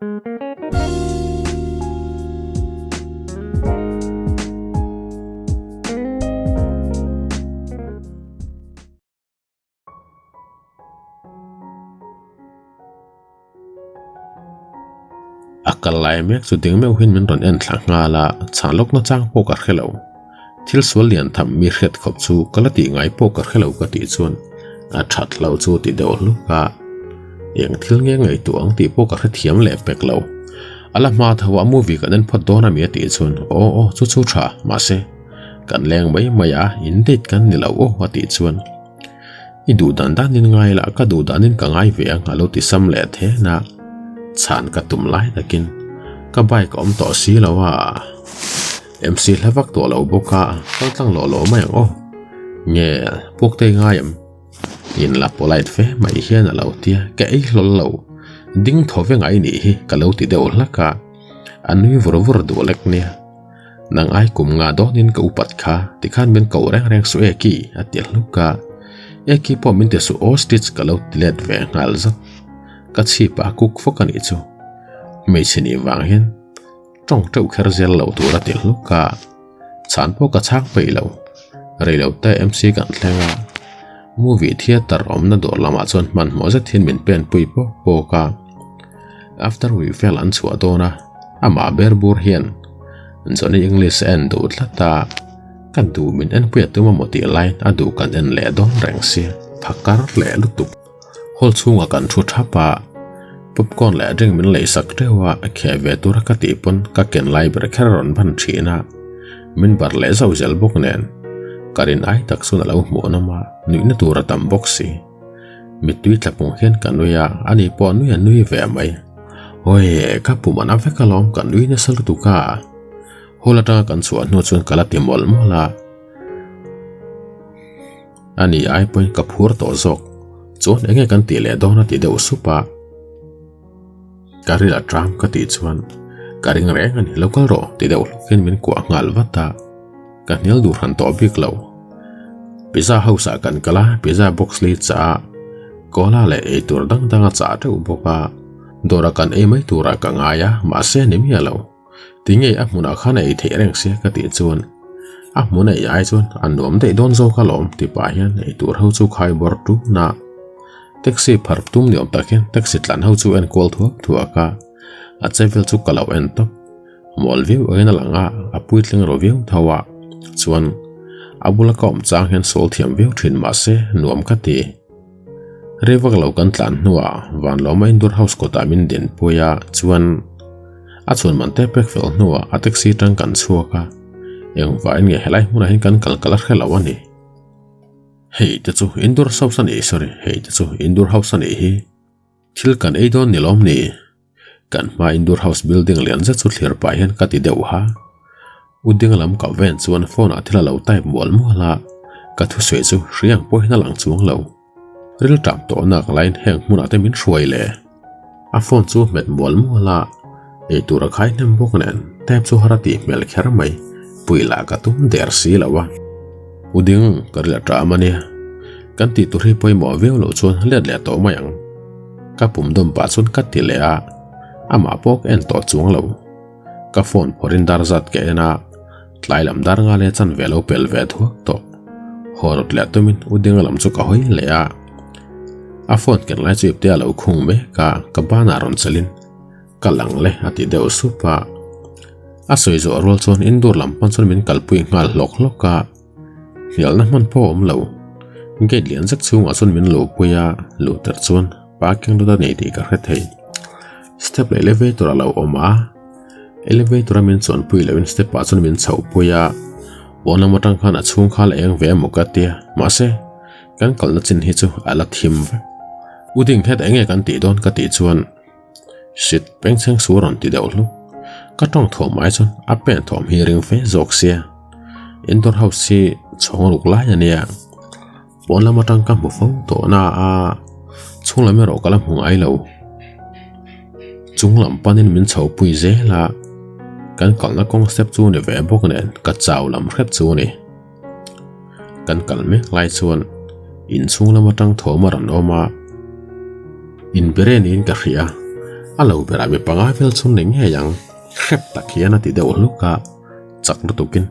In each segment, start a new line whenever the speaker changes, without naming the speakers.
akal lai mek chu ding meu hin min ron en thlang nga la chanlok na chang po kar khelo thil sual lian tham mi khet khop chu kalati ngai po kar khelo ka ti chuan a that lo chu ti deuh lu ka eng thil nge ngai tu ang ti po kar thiam le pek lo ala ma thawa movie kan en phot dona mi ti chuan o chu chu tha ma se kan leng mai maya in date kan ni lo o wa ti chuan i du dan dan in ngai la ka du dan in ka ngai ve ang alo ti sam le the na chan ka tum lai takin ka bai ka om to si lawa MC hlavak to lo boka tang lo mai o nge pok te ngayam in la polite fe mai hian alo tia ka ei lo ding thove ngai ni hi ka lo ti deuh hlaka anui vor du lek nia nang ai kum nga do nin ka upat kha ti khan men ko reng su eki atil luka eki po min te su o stitch ka lo tilet ve ngal za ka chi pa kuk fokani chu me chini wang hian trong treu kher zel lo tu ra til luka chan po ka chak pe lo rei lo ta MC kan thlenga movie theater om na dor lama chon man mo za thin min pen pui po ka after we fell an chua dona ama berbur hian Johnny English and do tlata kan du min en pui tu mo ti line adu kan en le don reng si phakar le lutup hol chunga kan thu thapa popcorn le drink min le sak rewa khe ve tur ka ti pon ka ken lai ber kharon ban thina min bar le zau zel bok nen karin ai tak sun lo mo na ma nui na tur tam boxi mi tui tlapong hian kanuya ani po nui ve mai oi ka pu mana ve kalom kan nui na sal tu ka holata kan chuan no chun kala ti mol mola ani ai point ka phur to zok chon enge kan ti le dona ti deuh supa karila tram ka ti chuan karing reng ani local ro ti deuh ken min kwa ngal wata kan nil dur han to bik lo pizza house kan kala pizza box li cha kola le e tur dang cha te uboka dora kan e mai tura ka ngaya ma se ni mi lo tinge a muna khana e the reng se ka ti chuan a muna ai chuan an nom de don zo ka lom ti pa hian e tur ho chu khai bor tu na taxi phar tum ni om takin taxi tlan ho chu en call thua ka a chevel chu kalo en to mol view ena langa a puitling ro view thawa chuan abula kom chang hen sol thiam view thin ma se nuam ka ti rewak lo kan tlan nuwa van lo main dur house ko ta min den puya chuan a chun man te pek fel nuwa a taxi tang kan chuaka eng va en nge helai muna hin kan kalkalar helawani hei te chu indoor house ani sorry hei te chu indoor house ani hi thil kan ei don nilom ni kan ma indoor house building lian za chu thlir pa hian ka ti deuh ha uding lam ka ven chuan phone a thila lo type mol mola ka thu swe chu riang po hina lang chuang lo ril tam to nak line heng muna te min hruai le a phone chu met mol mola e tura khai nem bok nen tap chu harati mel kher mai puila ka tum der si lawa uding karla tramani kan ti tu ri poi mo veu lo chuan let le to mayang ka pum dom pa chun ka ti le a ama pok en to chuang lo ka phone phorin dar zat ke na tlailam dar nga le chan velo pel ve thu to horot le to min uding lam chu ka hoi le a phone ken lai chu te lo khung me ka bana ron chalin kalang le ati deu supa a soi zo rol chon indoor lam pan chon min kalpui ngal lok ka hial na man po om lo gate lian zak chung a chon min lo puya lo ter chon parking do da nei ti ka khathei step elevator lo oma elevator min chon pui lo in step pa chon min chau puya bona motang khan a chung khal eng ve mo ka tia ma se kan kal na chin hi chu ala thim uding het enge kan ti don ka ti chuan sit peng cheng suron ti deuh lu ka tong thom mai chon a pen thom hi ring fe zok sia indoor house si chong luk lai ania bonla matang ka mu fo to na a chungla me ro kala hung ai lo chunglam panin min chau pui ze la kan kalna concept chu ne ve bok nen ka chaw lam khet chu ni kan kalme lai chuan in chungla matang thoma ran oma in beren in ka khia alo bera mi panga vel chun ning he yang khep takhian ati deuh luka chak lu tukin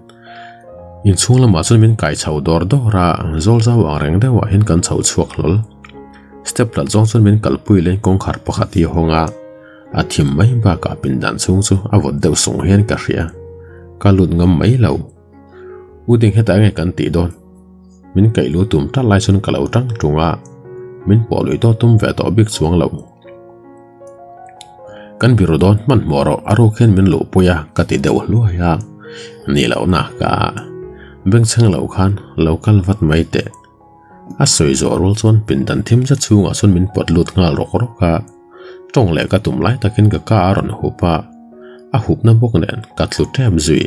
in chung lama chun min kai chho dor dora zol za wang reng dewa hin kan chho chuak lol step la zong chun min kalpui len kong khar pakhati honga athim mai ba ka pin dan chung chu avot deuh sung hian ka ria kalut ngam mai lo uding heta nge kan ti don min kai lu tum ta lai chun kalau tang tunga min polui to tum ve to bik chuang lo kan birodon man moro aro khen min lo puya kati deuh lu ya ni lo na ka beng chang lo khan local vat mai te a soi zo rul chon pin dan thim cha chunga chun min pot lut ngal rok rok ka tong le ka tum lai takin ka ka aron hupa a hup na bok nen ka tlu tem zui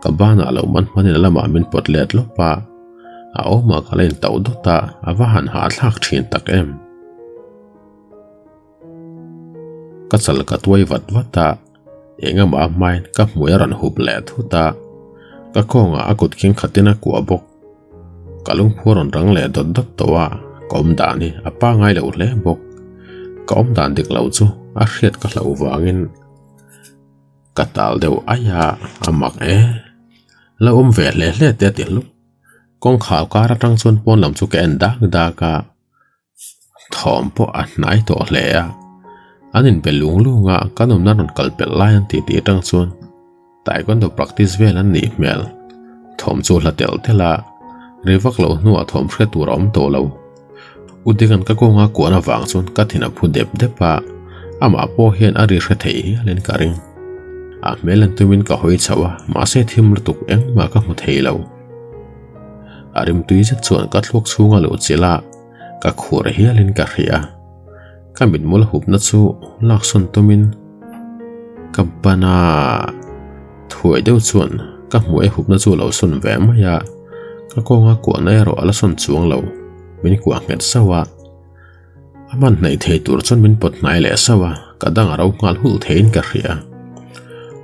ka bana lo man manin lama min pot let lo pa a o ma ka len tau do ta awa han ha thlak thin tak em ka chal ka tuai vat vata enga ma mai ka hmuya ran hup le thuta ka konga akut king khatina ku abok kalung phoron rang le dot dot towa kom dani apa ngai lo le bok kom dan dik lo chu a hriat ka hlo wangin katal deu aya amak la ve le te ti lu kong khaw ka ra tang chon pon lam chu ke en da ka thom po a nai to le a anin belung lunga kanom na ron kalpel lai an ti tang chon tai kon do practice vel an ni mel thom chu la tel tela rewak lo nu a thom hre tur om to lo udigan ka konga ko na wang chon ka thina phu dep depa ama po hian ari hre thei len karing a melan tumin ka hoi chawa ma se thim lutuk eng ma ka mu thei lo arim tui chat chuan ka thlok chunga lo chela ka khur hialin ka hria kamit mul hup na chu lak son tumin ka bana thuai deuh chuan ka hmuai hup na chu lo sun ve ma ya ka konga ko na ro ala son chuang lo min ku nget sawa aman nei thei tur chon min pot nai le sawa ka dang ro ngal hul thein ka hria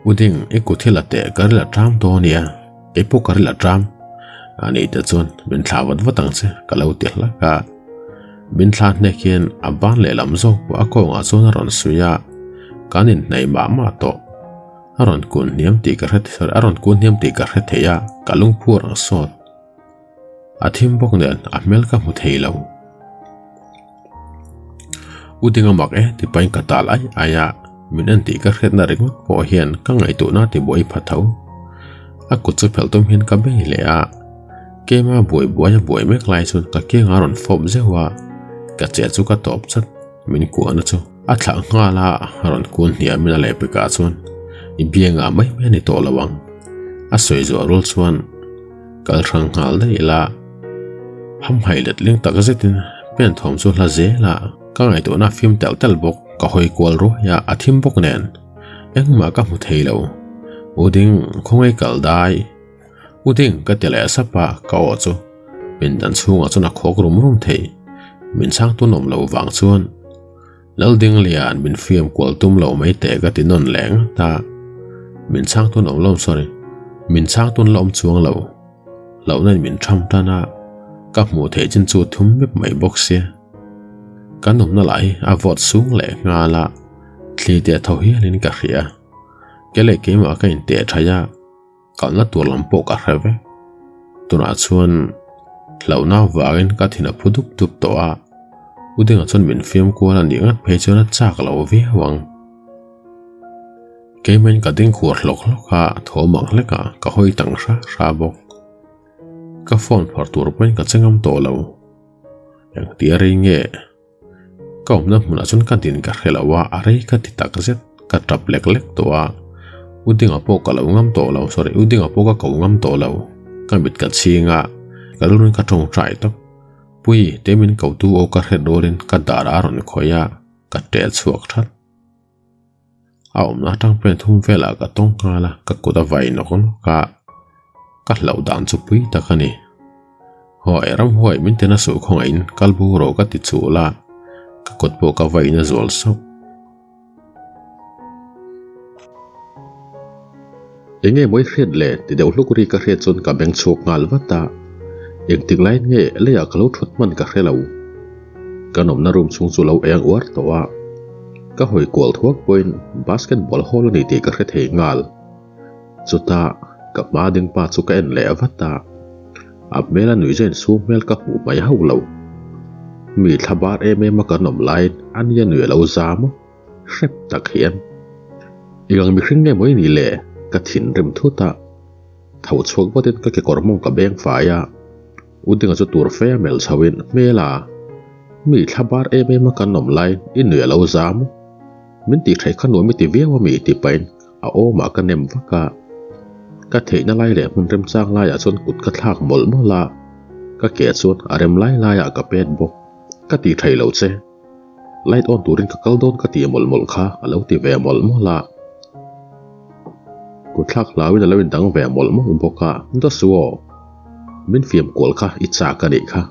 uding ekuthila te karla tram to nia epo karla tram ani ta chon min thlawat watang che kalau tirla ka min thla ne khian aban le lam zo wa ko nga chon ron suya kanin nei ma to aron kun niam ti ka hret aron kun niam ti ka hret theya kalung phur sot athim bok nen amel ka mu theilo udinga mak ti pain ka tal ai aya min an ti ka hret na ring po hian ka ngai tu na ti boi phathau a ku chu phel tum hin ka be le a kema boi mek lai chun ka ke ngaron fom zewa ka che chu ka top chat min ku ana chu a thla nga la ron kun hnia min le pe ka chun i bianga mai me ni to lawang a soi zo rul chuan kal rang ngal dei la ham hailet ling tak zetin pen thom chu hla ze la ka ngai to na film tel bok ka hoi kwal ro ya athim bok nen engma ka mu theilo uding khongai kal dai uding ka tele sapa ka o chu min dan chunga chuna khok rum thei min sang tu nom lo wang chuan lalding lian min fiam kwal tum lo mai te ka ti non leng ta min sang tu nom lom sorry min sang tun lom chuang lo nan min tham ta na ka mu thei chin chu thum mep mai box se kan nom na lai a vot sung le nga la thli te tho hi lin ka hria kele ke ma ka in te thaya kal na tur lam po ka hreve tuna chuan lo na wangin ka thina phuduk tup to a udinga chon min fiam ko la ni ngat phei chona chak lo vi wang ke men ka ding khur lok ha thomang leka ka hoi tang sha bok ka phone phar tur pen ka chengam to lo yang tiari nge kom na muna chun kan tin ka khelawa arei ka ti tak zet ka trap lek to a udinga po ka lo ngam to lo sorry udinga po ka ko ngam to lo ka bit ka chinga ka lurun ka thong trai to pui temin ko tu o ka hre dorin ka dara ron khoya ka tel chuak that aum na tang pen thum vela ka tong kala ka kuda vai nokon ka lau dan chu pui takani hoi ram hoi min tena su khongain kalbu ro ka ti chula ka kotpo ka vai na zol so enge moi hret le ti deu hlukuri ka hret chon ka beng chuk ngal wata ek tik lain nge le ya kalo thot man ka hrelo kanom na rum chung chu lo eng war to wa ก็หอยกวลทั่วปนบาสเกตบอลฮอลนี่ตีก็เทงาลจุดตากับมาดึงปาสุกเอ็นเล่วัตตาอับเมลันวิเจนซูเมลกับหูไม่เฮาเลวมีทบาร์มากันนมไลน์อันยันเหนือเราจามเร็บตะเขียนยังมีครึ่งเงี้ยไม่นี่แหละกระถิ่นริมทุตาเท่าช่วงว่าเด็กก็เกี่ยวกับมงกับแบงฝ่ายอุดงจะตัวเฟียเมลชาวินเมลามีทบาร์มากันนมไลน์อินเหนือเราจามมินตีใครขนวยมิติเวียว่ามีติเป็นเอาโอมากันเนมฟักก็เทนไล่แหลมมันเริ่มสร้างลายส่วนกุดกระทากหมดเมื่อละก็เกศส่วนเริ่มไล่ลายกับเป็ดบกก็ตีไทยเหล่าเจ้ไล่ต้นตัวรินก็เกลโดนก็ตีหมดค่ะแล้วตีแหวหมดเมื่อละกุดทักลาวินแล้ววินดังแหวหมดเมื่อบกค่ะมันต้องสัวมินเฟียมกวลค่ะอิจฉากันอีกค่ะ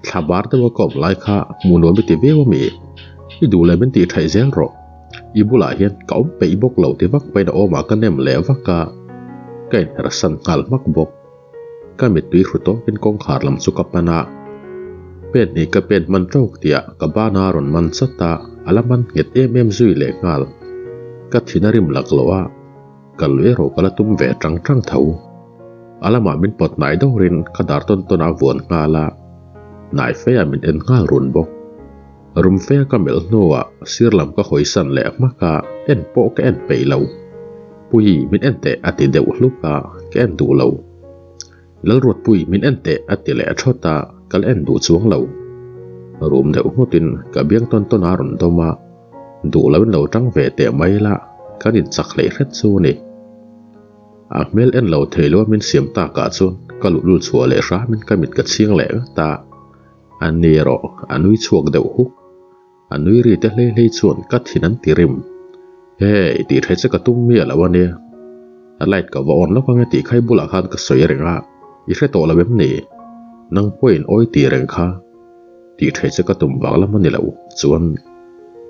ถ้าบาร์เตว่ากบไล่ค่ะมูนวนไปตีเวียว่ามีที่ดูเลยมินตีไทยเซลล์อีบุลาเฮียนเขาไปอีบกเหล่าที่วักไปนโอมากันเนมแล้ววักกะแกนรัสันกัลมักบกก็มีตุยขุโตเป็นกองขาดลำสุกปนาเป็นนี่ก็เป็นมันโจกเตียกับบ้านารอนมันสตาอลมันเงียดซุยเล็กงาลก็ที่นาริมหลักลัวกัลเวโรกัลตุ้มเวจังเถาอลมามินปดไหนดาวรินขดาร์ต้นอาวนงาละนายเฟียมินเอ็นงาลรุนบกรุมเฟียก็เมลโนวะสิรลำก็หอยสันแหลกมากะเอ็นโปกเอ็นไปเหลาปุยมินเอ็นเตอติเดวลูกะแกเอ็นดูเหลาแล้วรวดปุยมินเอ็นเตอติเลชอตาก็เอ็นดูช่วงเหลารวมเดวหัวตินกับเบี้ยงต้นอารมณ์ตัวมาดูแล้วเหลาจังเวเตไม่ละก็ดินสักเลยเร็ดซูนี่เมลเอ็นเหลาเทลว่ามินเสียมตากาซุนก็หลุดชัวเลยร้ามินก็มิดกัดเชียงแหลกตาอันนี้รออันวิชวกเดวฮุกอันนุยรีเตเล่เล่ชวนกัดที่นั้นตีริมเฮ้ตีไทยจะกระตุ้มเมียละวันนี้อะไรกับว่าอ่อนแล้วก็ไงตีใครบุหรี่ขันก็สวยเริงอ่ะอีเร่โตละเว็บนี้นั่งป่วยอ้อยตีเริงค่ะตีไทยจะกระตุ้มวางละมันนี่แหละส่วน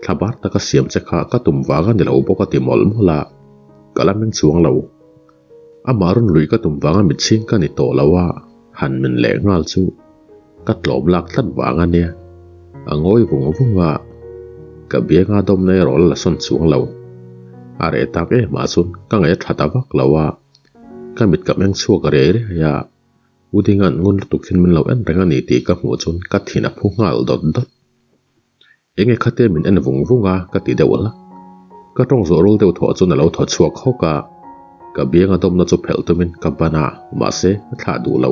ถ้าบาร์ตก็เสียมจะค่ะกระตุ้มวางกันนี่แหละปกติหมดมั่วละก็ละมันช่วงเรามารุนลุยกระตุ้มวางกันมิดชิงกันนี่โตละว่าหันมันแหลงงาลสู้กัดหลบหลักทัดวางกันเนี่ยงอยวุ่งว่ากับเบี้ยงาดมในรอละส่วนสูงเราอะไรตากมาสุนก็ไงทัดตักเราว่าก็มิดกับยังชั่วกระเรื่อยอุดิงันงุนตุกทิ้งมันเราเอ็นแรงนี่ตีกับหัวจนกัดที่นับพุ่งงาลดดเองขัดเตมินเอ็นวุ่งกัดตีเดวละก็ต้องโซโรเดวถอดจนเราถอดชัวเข้ากับเบี้ยงาดมน่าจะเพลตัวมินกับบานามาเสถ้าดูเรา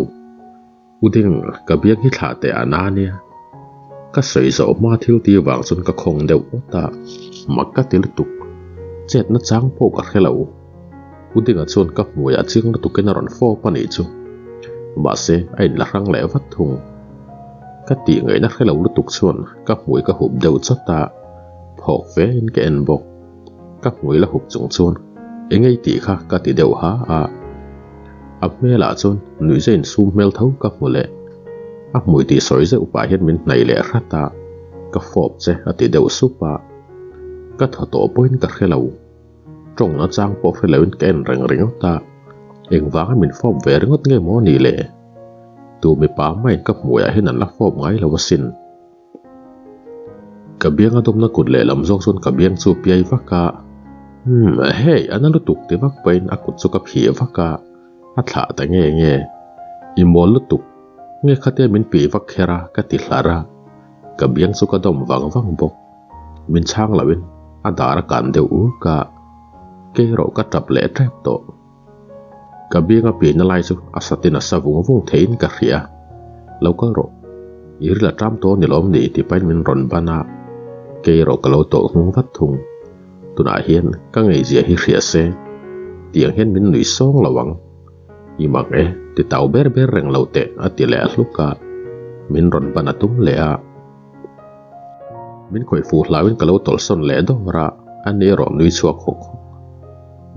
อุดิงกับเบี้ยงที่ถ้าแต่อานาเนี่ยก็สวยสดมาที่ตีวางจนก็คงเดวตามักก็ติลตุกเจ็ดนัดจังพวกอะไรเราอุดิงชนกับมวยอาชิงตุกกันนรอนฟอปนิจูมาเสไอ้ละครั้งแล้ววัดทุงก็ตีเงยนักให้เราตุกชนกับมวยก็หุบเดวจตาพอกเฟนแกนบอกกับมวยละหุบจงชนเองไอ้ตีค่ะก็ตีเดวหาอับเมล่าชนหนุ่ยเจนซูเมลเท่ากับมวยเล่มวยตีสอยเจ้าอุปาเห็นมินในเล่รัตตาก็ฟอบเจ้าตีเดวสุปะก็ถอดตัวปืนกับเราจงนัดจ้างพวกเราเป็นแกนเริงตาเองว่ามินฟอบเวรงดเงี้ยมอนี่เล่ตัวไม่ป้าไม่กับมวยเห็นนั่นละฟอบไงเราว่าสินกับเบี้ยงอดมนักกุดเล่ลำซอกส่วนกับเบี้ยงสูบใหญ่ฟักกะเฮ้ยอันนั้นลุตุกที่ฟักเป็นอากุดสุกับเหี่ยฟักกะอัฐาแต่เงี้ยอิมอลลุตุกเงี้ยขัดเตมินปีวักเคราก็ติดลาระกับเบี้ยงสุกดมวังบกมินช่างละวินอันดาระกันเดียวกะเกโรก็จับเละแทบโตกับเบี้ยงปีนอะไรสุอาสตินัสวุ่งเทนกะเรียแล้วก็โรอีริละจำตัวนี่ล้อมดีที่ไปมินรอนบานาเกโรก็เราโตหงวัดทุงตุนาเฮียนก็ไงเสียฮิเรียเซเตียงเห็นมินหนุยซ่องระวังอีมักติเต่าเบร์แรงเราเตะอติเลลูกามินรอนบานาตุ้มเลอะมินคอยฟูลาวินกะเราตอลซอนเลดอระอันนี้รอมนุยชัวคก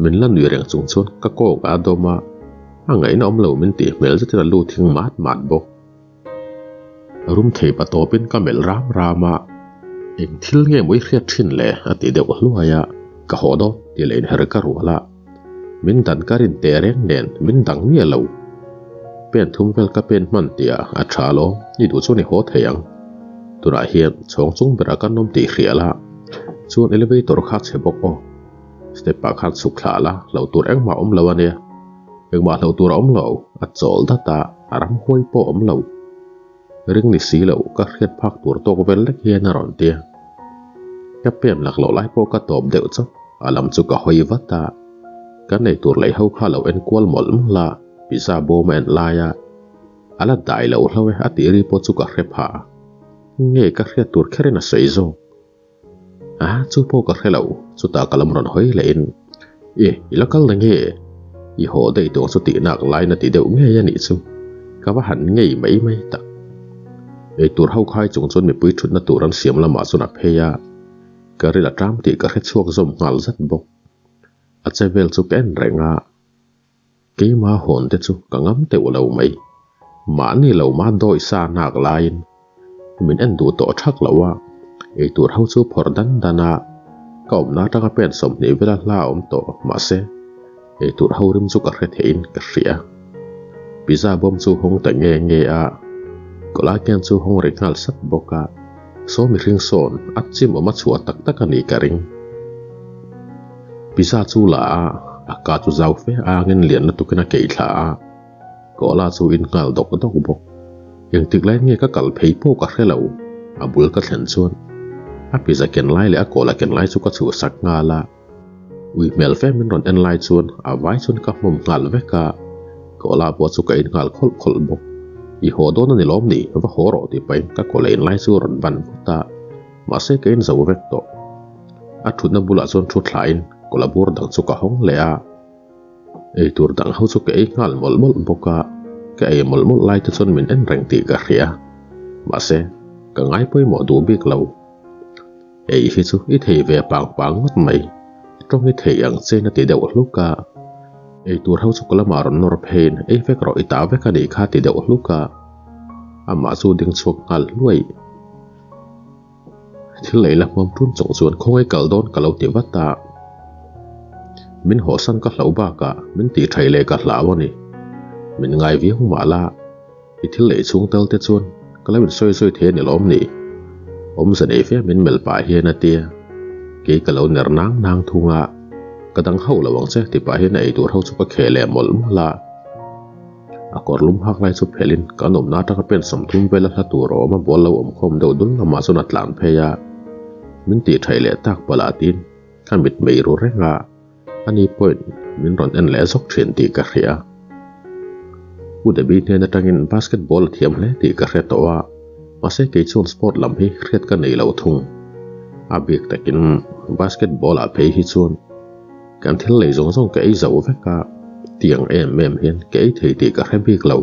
มินละนุยเรียงสูงชนก็โกกอาโดมาไงน้อมเหลามินตีเมลจะจะลู่ทิ้งมาดบกรุมเทปโตเป็นก็เมลรามรามาเองทิลเงี้ยมวยเครียดทิ้นเลยอติเดวลัวยะก็หอดตีเลนเฮรกรัวละมินดันการินเตเรงเดนมินดังเมียเหลาเป็นทุ่มเวลก็เป็นมันเตียอัชาโลนี่ดูช่วงในโหดเทียงตุระเฮียนชงจุงเบรักันนมตีเขียละ chuan elevator khat che bok o step pa khat suk thla la lo tur eng ma om lo ania eng ma lo tur om lo a chol da ta aram hoi po om lo ring ni si lo ka khiat phak tur tok vel lek hian a ron tia ka pem lak lo lai po ka top deuh cho alam chu ka hoi vata ka nei tur lei ho kha lo en kwal mol la pizza bo men la ya ala dai lo hlawe ati ri po chu ka khre pha nge ka khre tur kherena sei zo chu po ka khre lo chu ta kalam ron hoi lein ilakal na nge I ho dei to chu ti nak lai na ti deuh nge ya ni chu ka wa han ngei mai mai ta tur ho khai chung chon mi pui thut na turan siam lama chu na pheya ka ri la tram ti ka khre chuak zom ngal zat bok a chevel chu ken renga ke ma hon te chu ka ngam te lo mai ma ni lo ma doi sa nak lain min en du to thak lawa tur ho chu phor dan dana ka om na ta ka pen som ni vela la om to ma se tur ho rim chu ka khre thein ka ria pizza bom chu hong ta nge nge a ko la ken chu hong re ngal sat boka so mi ring son at chim oma chua tak tak ani ka ring pizza chu la a ka chu zau fe a ngen lian na tukena ke thla ko la chu in ngal dok dok bok yang tik lai nge ka kal phei po ka khre lo a bul ka thlen chuan a pizza ken lai le a ko la ken lai chu ka chu sak nga la ui mel fe min ron en lai chuan a vai chuan ka mum ngal ve ka ko la po chu ka in ngal khol khol bok I ho don ni lom ni va ho ro ti pai ka ko lein lai chu ron ban ta ma se kein zo vek to a thut na bula chon thu thlain ko la bur dang chu ka hong le a tur dang ho chu ke ngal mol mol boka ke mol mol lai te chon min en reng ti ka ria ma se ka ngai poi mo du bik lo hi chu I thei ve pang pang mat mai trong I thei ang che na ti deuh luka tur ho chu kala maron nor phein vek ro ita ve ka dei kha ti deuh luka ama chu ding chuk ngal luai thil leila mom tun chong chuan khongai kal don kalo ti wata min ho san ka hlo ba ka min ti thai le ka hlawani min ngai vi hu mala I thil le chung tel te chuan kala min soi soi the ni lom ni om sa nei fe min mel pa hian atia ke kalo ner nang nang thunga kadang ho lawang che ti pa hian ei tur ho chu ka khele mol la akor lum hak lai chu phelin kanom na ta ka pen som thum vela tha tur ro ma bol lo om khom do dun ma so na tlan pheya min ti thaile tak palatin khamit mei ro renga ani point min ron en le sok thin ti ka khia u de bi ne na tangin basketball thiam le ti ka hre to wa ma se ke chun sport lam hi khret ka nei lo thung a bik takin basketball a phei hi chun kan thil le zong zong ke ei zo veka tiang em hian ke ei thei ti ka hre bik lo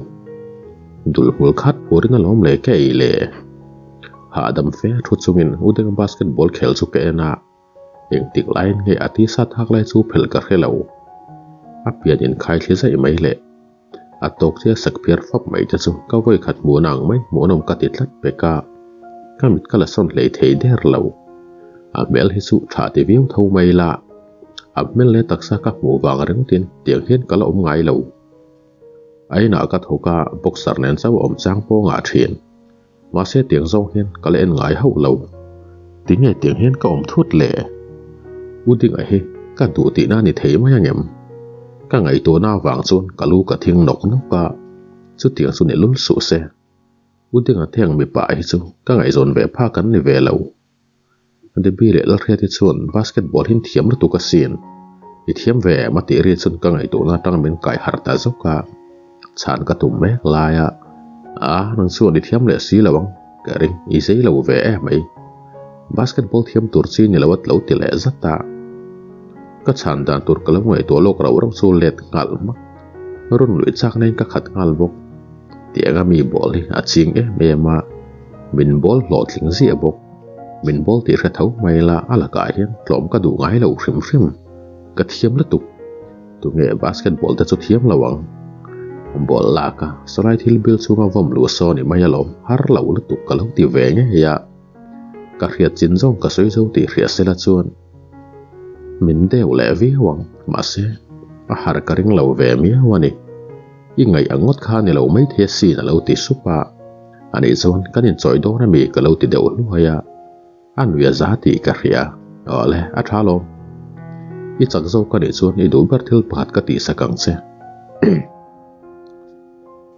dul hul khat purin alom le ke ei le ha dam fe thu chungin udeng basketball khel chu ke na eng tik line nge ati sa thak lai chu phel ka hre lo a pian in khai thli zai mai le a tok che sak phiar fap mai te chu ka voi khat mu nang mai mu nom ka ti tlat peka kamit kala son le thei der lo a mel hi chu tha ti viu tho mai la a mel le taksa ka mu wang reng tin tiang hian kala om ngai lo ai na ka thoka boxer nen chaw om chang po nga thin ma se tiang zong hian kala en ngai ho lo ti nge tiang hian ka om thut le u ding a hi ka du ti na ni thei ma yangem ka ngai to na wang chun kalu ka thing nok nok ka chu tiang su ne lul su se u ding a theng mi pa hi chu ka ngai zon ve pha kan ni ve lo ande bi le la khre ti chun basketball hin thiam lu tu ka sin I thiam ve ma ti ri chun ka ngai to na tang min kai har ta zo ka chan ka tum me la ya nang chu ni thiam le si lawang ka ring I sei lo ve mai basketball thiam tur chi ni lawat lo ti le zata ka chan dan tur kala ngoi to lok raw raw chu let ngal ma run lui chak nei ka khat ngal bok tianga mi bol hi aching me ma min bol hlot thling zi bok min bol ti kha thau mai la ala ka hian tlom ka du ngai lo hrim hrim ka thiam la tuk tu nge basketball ta chu thiam lawang bol la ka solai thil bil chunga vom lu so ni mai alom har lo la tuk ka lo ti ve nge ya ka riat chin zong ka soi zo ti ria sela chuan min deu le vi wang ma se a har ka ring lo ve mi wani I ngai angot kha ni lo mai the si na lo ti supa ani zon kanin choi do na mi ka lo ti deu lu haya an wi za ti ka ria le a tha lo I chak zo ka ni chuan I du ber thil pakhat ka ti sakang che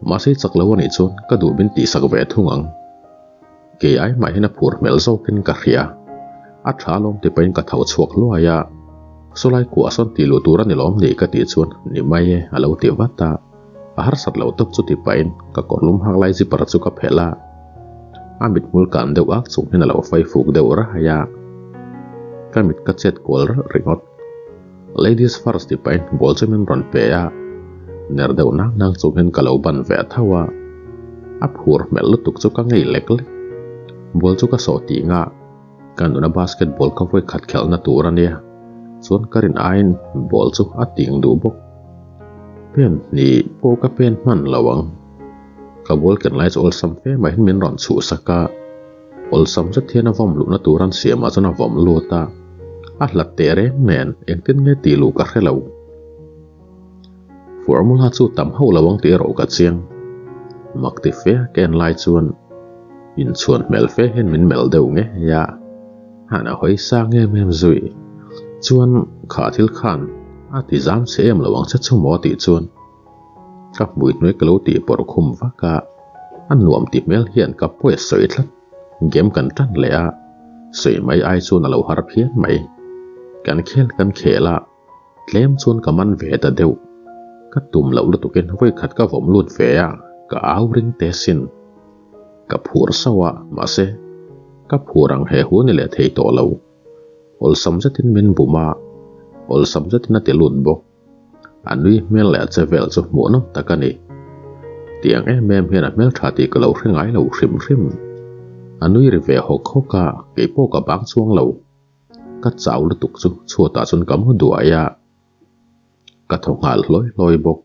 ma sei chak lo ani chuan ka du bin ti sak ve thungang ke ai mai hina phur mel zo kin ka hria a tha lom te pain ka thau chuak lo ya solai ku ason ti lu tur ani lom ni ka ti chuan ni mai e alo ti wata a har sat lo tok chu ti pain ka korlum hang lai ji par chu ka phela amit mul kan deuh ak chung hina lo fai fuk deuh ra ya kamit ka chet kol ringot ladies first ti pain bol chemin ron pe ya ner deuh nang chung hin ka lo ban ve thawa a phur mel lu tuk chu ka ngei lek le bol chu ka so ti nga kanuna basketball ka voi khat khel na tur ania chuan karin ain bol chu a ting du bok pen ni po ka pen man lawang ka bol ken lai ol sam fe mai hin min ron chu saka ol sam cha thiana vom lu na turan siama chana vom lu ta a hlat te re men eng tin nge ti lu ka hrelo formula chu tam ho lawang ti ro ka chiang mak ti fe ken lai chuan in chuan mel fe hen min mel deuh nge ya hana hoi sa nge mem zui chuan kha thil khan a ti zam sem lawang cha chu mo ti chuan ka mui noi kalo ti por khum va ka an nuam ti mel hian ka poe soi thlat gem kan tan le a soi mai ai chu na lo har phian mai kan khela tlem chuan ka man ve ta deuh ka tum lo lu tuken voi khat ka vom lut ve a ka au ring te sin ka phur sawa ma se ka phurang he hu ni le thei to lo ol samjatin min buma ol samjatin te lut bok anui mel le chevel chu mo no takani tiang e mem hian a mel thati ka lo hringai lo hrim anui ri ve hok hoka ke po ka bang chuang lo ka chaw lu tuk chu chuata chun kam hu duaya ka thongal loi bok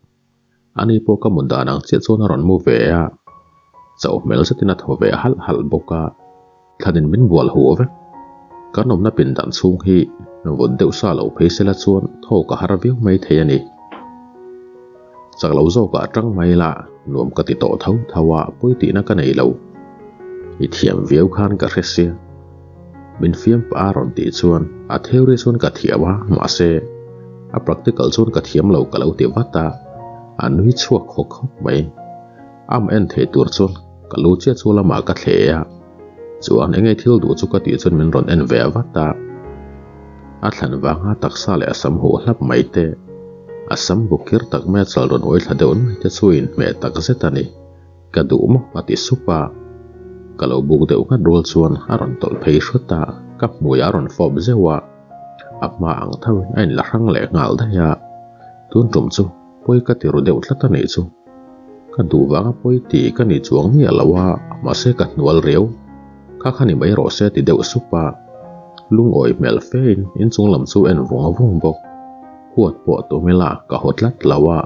ani po ka munda nang che chona ron mu ve a chaw mel satina tho ve hal boka thanin min bual hu ve kanom na pin dan chung hi vun deuh sa lo pheisela chuan tho ka har viu mai thei ani chak lo zo ka tang mai la nuam ka ti to thawa pui ti na ka nei lo I thiam viau khan ka hresia min fiam pa ron ti chuan a theory chuan ka thiawa ma se a practical chuan ka thiam lo ka lo ti wata anui chuak khok mai am en thei tur chuan ka lu che chula ma ka thleya chuan engei thil du chu ka ti chuan min ron en ve wata a thlan wanga taksa le asam ho hlap mai te asam bukir tak me chal ron oi thladon te chuin me tak zetani ka du mo ati supa kalau buk deuh ka rol chuan aron tol phei hruta ka hmui aron fob zewa apma ang thawin ain la rang le ngal da ya tun tum chu poi ka ti ru deuh thlata nei chu ka du wanga poi ti ka ni chuang mi alawa ma se ka nual reu ka khani mai ro se ti deuh supa lung oi mel fein in chung lam chu en vung bok huat po to mela ka hotlat lawa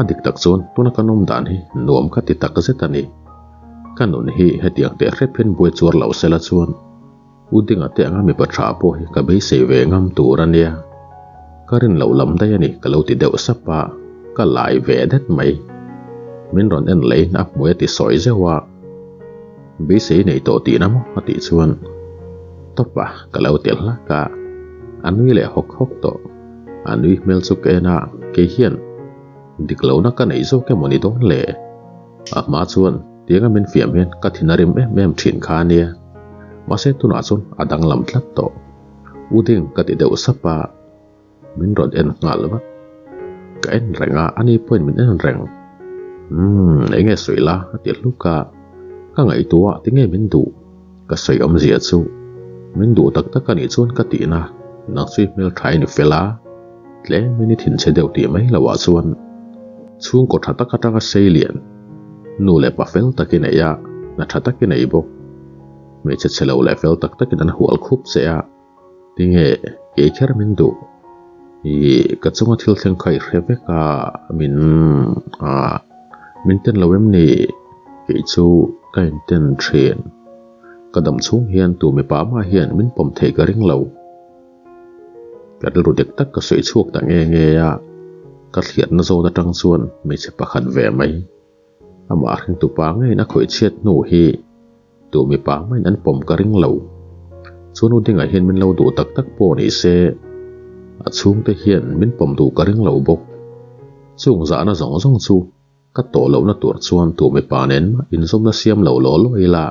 adik tak chon tuna kanom dan hi nuam ka ti tak zetani kanun hi hetiang te rephen boi chur lo sela chuan uding ate anga mi patha po hi ka bei sei ve ngam turania karin lo lam dai ani ka lo ti deuh sapa ka lai ve det mai min ron en lein ap moi ti soi zewa bei sei nei to ti namo ati chuan topa ka lo tel la ka anui le hok to anui mel chu ke na ke hian diklo na ka nei zo ke moni don le a ma chuan tianga min fiam hen ka thinarim mem thin kha nia ma se tuna chun adang lam tlat to uding ka ti deuh sapa min ron en ngalwa ka en renga ani point min en reng enge soila ti luka ka ngai tuwa tinge min du ka soi om zia chu min du tak tak ani chun ka ti na nang sui mel thai ni fela tle mini thin che deuh ti mai lawa chuan chung ko thata ka tanga seilian nu le pa fel takin ya na thata ki nei bo me che chelo le fel tak takin an hual khup che a tinge e kher min du I ka chunga thil thleng khai hreve ka min ten lowem ni ke chu kain ten thren kadam chung hian tu mi pa ma hian min pom thei ka ring lo ka ru dek tak ka soi chuak ta nge ya ka thliat na zo da tang chuan me che pakhat ve mai ama hring tu pa ngai na khoi chet nu hi tu mi pa mai an pom ka ring lo chuan u ding a hian min lo du tak tak po ni se a chung te hian min pom du ka ring lo bok chung za na zong zong chu ka to lo na tur chuan tu me panen in zom na siam lo lo lo ila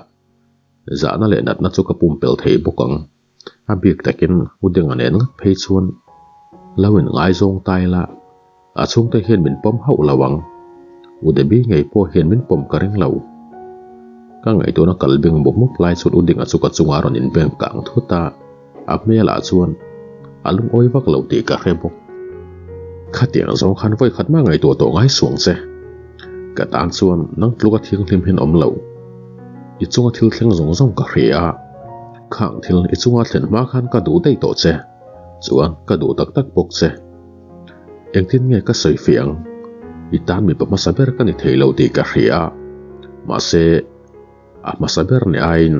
za na le nat na chu ka pum pel thei bokang a bik takin u ding anen ngat phei chuan lawin ngai zong tai la a chung te hian min pom hau lawang u de bi ngai po hian min pom ka ring lo ka ngai to na kalbeng bok muk lai chut u ding a chu ka chunga ron in beng kang thuta a mela chuan alung oi vak lo ti ka rebok khatiang zong khan voi khatma ngai to ngai suang che ka tan chuan nang tluka thing hlim hin om lo i chunga thil thleng zong zong ka hria khang thil i chunga thlen ma khan ka du dei to che chuan ka du tak tak bok che engtin nge ka soi fiang i tan mi pa masaber ka ni theilo ti ka hria ma se a masaber ne ain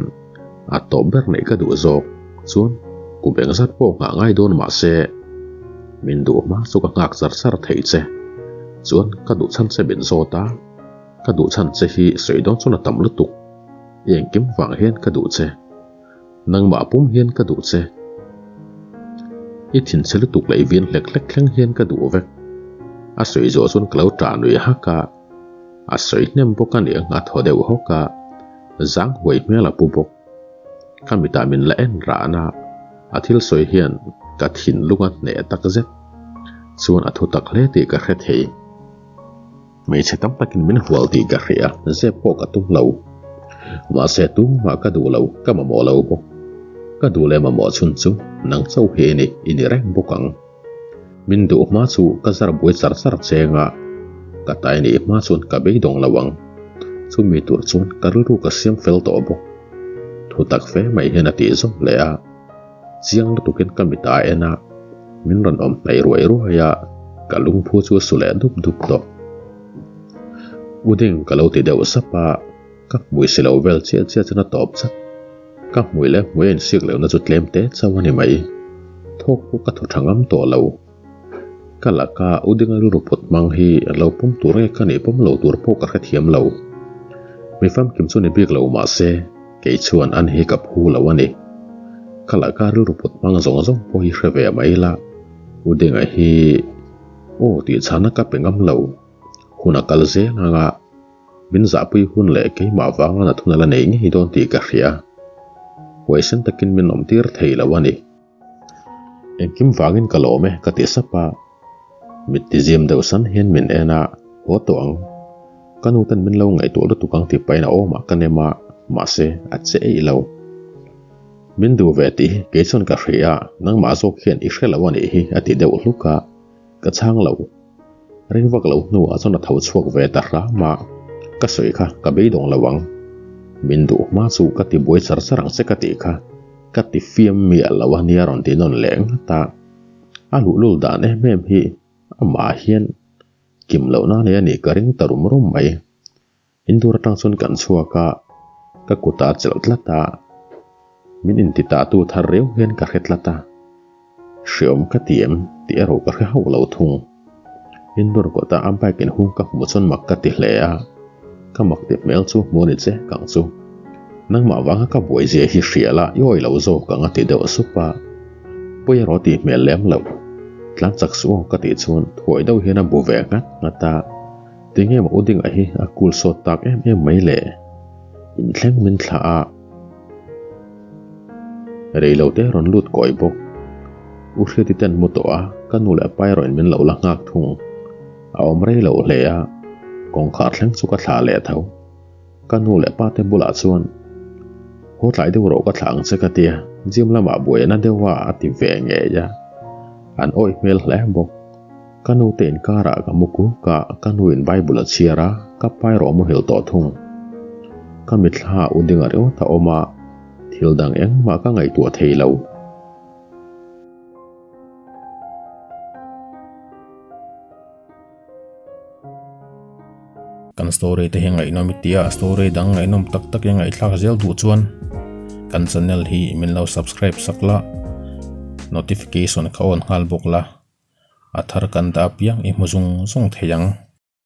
a to ber nei ka du zok chuan ku beng zat po nga ngai don ma se min du ma chu ka ngak zar sar thei che chuan ka du chan che bin zo ta ka du chan che hi soi don chuna tam lu tu eng kim wang hian ka du che nang ma pum hian ka du che i thin che lu tuk lei vin lek lek thleng hian ka du vek a soi zo chun klo tra nui ha ka a soi nem bo ka ni nga tho deu ho ka zang hoi mela pu bok ka vitamin la en ra na a thil soi hian ka thin lunga ne tak zet chuan a thu tak hle ti ka hret hei mei che tam takin min hual ti ka hria ze po ka tum lo ma se tu ma ka du lo ka ma mo lo bo ka du le ma mo chun chu nang chau he ni in reng bokang min du ma chu ka zar boi char char chenga ka tai ni ma chun ka be dong lawang chu mi tur chun ka ru ka siam fel to bo thu tak fe mai hena ti zo le a chiang lu tukin ka mi ta ena min ron om nei ruai ya ka lung phu chu su le dup dup to uding ka lo ti deu sapa ka mui silo vel che che chana top chat ka mui le mui en sik le na chu tlem te chawani mai thok pu ka thu thangam to lo kala ka uding ru ru put mang hi lo pum tur nge ka ni pum lo tur po ka khathiam lo mi fam kim chu ni bik lo ma se ke chuan an hi ka phu lo ani kala ka ru ru put mang zong zong po hi hreve mai la uding a hi o ti chana ka pengam lo huna kalze nga min za pui hun le ke ma wanga na thuna la nei ngi don ti ka hria question takin min om tir thei lawani enkim wangin kalome ka ti sapa mitizim deu san hen min ena ho tong kanu tan min lo ngai to lu tukang ti paina o ma kanema ma se a che ei lo min du veti ke chon ka hria nang ma zo khen i hrelawani hi ati deu hluka ka chang lo ring vak lo nu a chon a thau chuak ve ta ra ma ka soi kha ka be dong lawang min du ma chu ka ti boi char sarang se ka ti kha ka ti fiam mi alawa nia ron ti non leng ta a lu lul da ne mem hi ama hian kim lo na ne ani ka ring tarum rum mai indur tang chun kan chuaka ka kuta chel tlata min in ti ta tu thar reu hian ka khetlata shiom ka tiem ti ero ka kha lo thung indur ko ta ampai ken hung ka mu chon mak ka ti hlea ka mak te mel chu mo ni che kang chu nang ma wanga ka boi je hi hriala yoi lo zo ka nga ti de supa poi ro ti mel lem lo tlang chak su ka ti chun thoi do hena bu ve ka ngata tinge ma uding a hi a kul so tak em mai le in thleng min thla a reilo te ron lut koi bok u hri ti ten mo to a kanu le pai ron min lo la ngak thung a om rei lo le a kong khar thleng chu ka thla le thau kanu le pa te bula chuan ho tlai de ro ka thlang che ka tia jim lama boi na dewa ati ve nge ya an oi mel hle bok kanu ten kara ka muku ka kanu in bible chiara ka pai ro mo hil to thung ka mitha uding a reu ta oma thil dang eng ma ka ngai tu thei lo kan story te hengai nom tia story dang ngai nom tak tak yang ai thlak zel du chuan kan channel hi min lo subscribe sakla notification ka on hal bokla athar kan da piang i muzung zung theyang